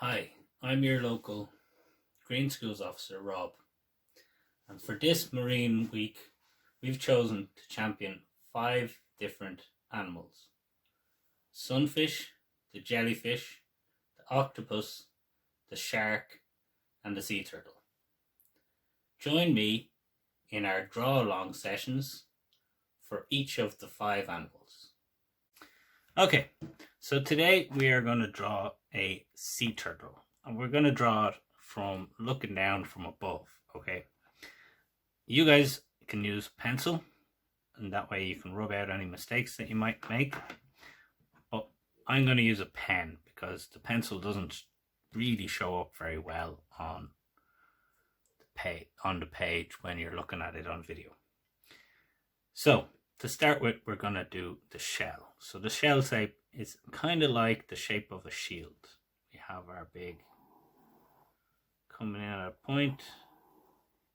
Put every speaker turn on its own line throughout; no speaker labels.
Hi, I'm your local Green Schools officer, Rob, and for this Marine Week, we've chosen to champion 5 different animals: sunfish, the jellyfish, the octopus, the shark, and the sea turtle. Join me in our draw along sessions for each of the 5 animals. Okay, so today we are going to draw a sea turtle, and we're going to draw it from looking down from above. Okay, you guys can use pencil, and that way you can rub out any mistakes that you might make. But I'm going to use a pen because the pencil doesn't really show up very well on the page when you're looking at it on video. So to start with, we're going to do the shell. So the shell shape is kind of like the shape of a shield. We have our big coming in at a point,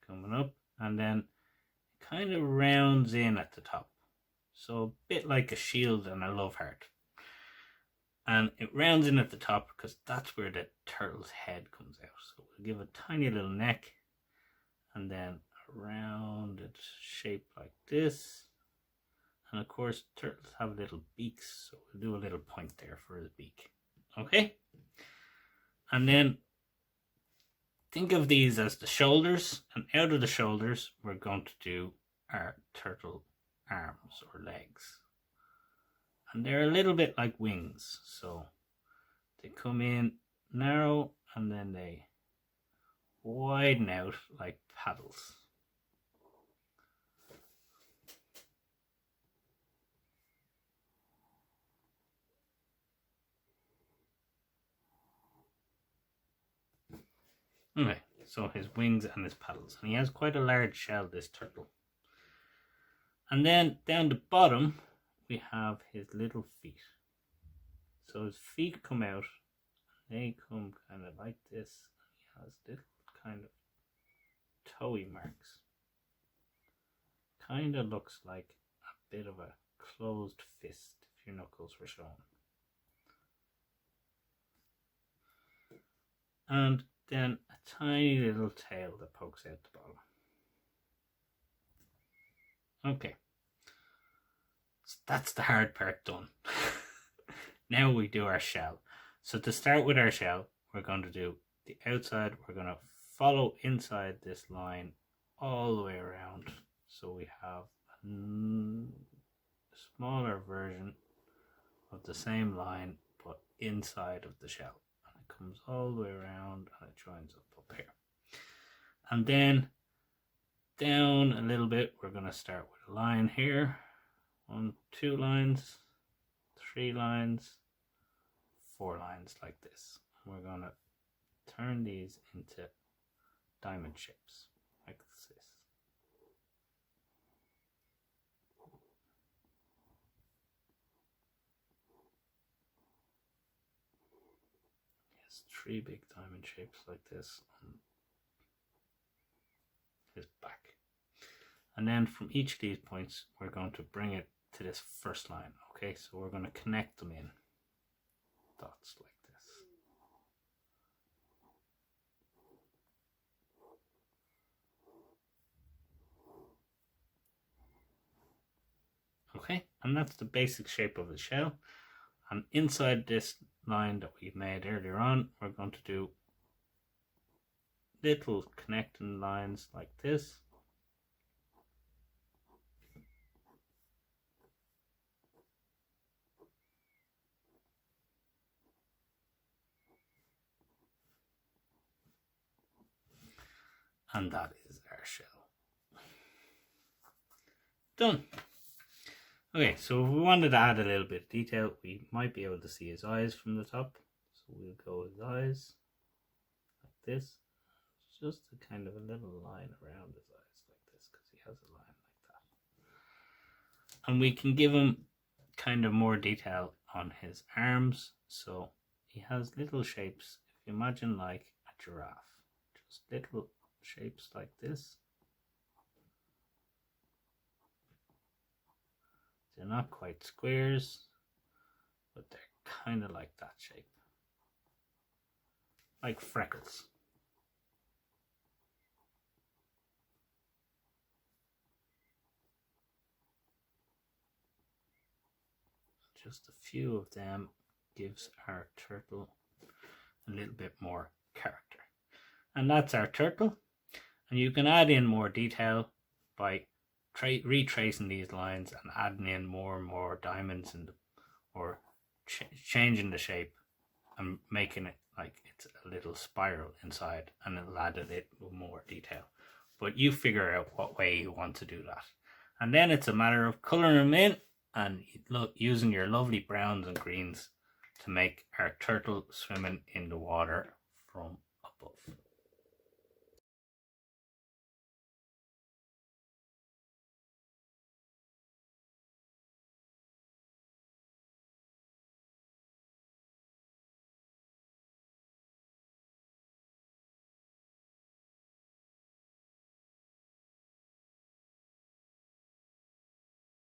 coming up, and then it kind of rounds in at the top. So a bit like a shield and a love heart. And it rounds in at the top because that's where the turtle's head comes out. So we'll give a tiny little neck and then a rounded shape like this. And of course, turtles have little beaks, so we'll do a little point there for the beak. Okay? And then think of these as the shoulders, and out of the shoulders, we're going to do our turtle arms or legs. And they're a little bit like wings, so they come in narrow and then they widen out like paddles. Okay, so his wings and his paddles. And he has quite a large shell, this turtle. And then down the bottom, we have his little feet. So his feet come out, they come kind of like this. He has little kind of toey marks. Kind of looks like a bit of a closed fist if your knuckles were shown. And then a tiny little tail that pokes out the bottom. Okay, so that's the hard part done. Now we do our shell. So to start with our shell, we're going to do the outside. We're going to follow inside this line all the way around. So we have a smaller version of the same line, but inside of the shell. And it comes all the way around and it joins up here. And then down a little bit, we're going to start with a line here. 1, 2 lines, 3 lines, 4 lines like this. We're going to turn these into diamond shapes like this. Yes, 3 big diamond shapes like this on his back. And then from each of these points, we're going to bring it to this first line. Okay, so we're going to connect them in dots like this. Okay, and that's the basic shape of the shell. And inside this line that we made earlier on, we're going to do little connecting lines like this. And that is our shell. Done. Okay, so if we wanted to add a little bit of detail, we might be able to see his eyes from the top. So we'll go his eyes like this. It's just a kind of a little line around his eyes like this because he has a line like that. And we can give him kind of more detail on his arms. So he has little shapes. If you imagine like a giraffe, just little shapes like this. They're not quite squares, but they're kind of like that shape. like freckles. Just a few of them gives our turtle a little bit more character. And that's our turtle. And you can add in more detail by retracing these lines and adding in more and more diamonds in them, or changing the shape and making it like it's a little spiral inside, and it'll add a little more detail. But you figure out what way you want to do that. And then it's a matter of colouring them in and using your lovely browns and greens to make our turtle swimming in the water from above.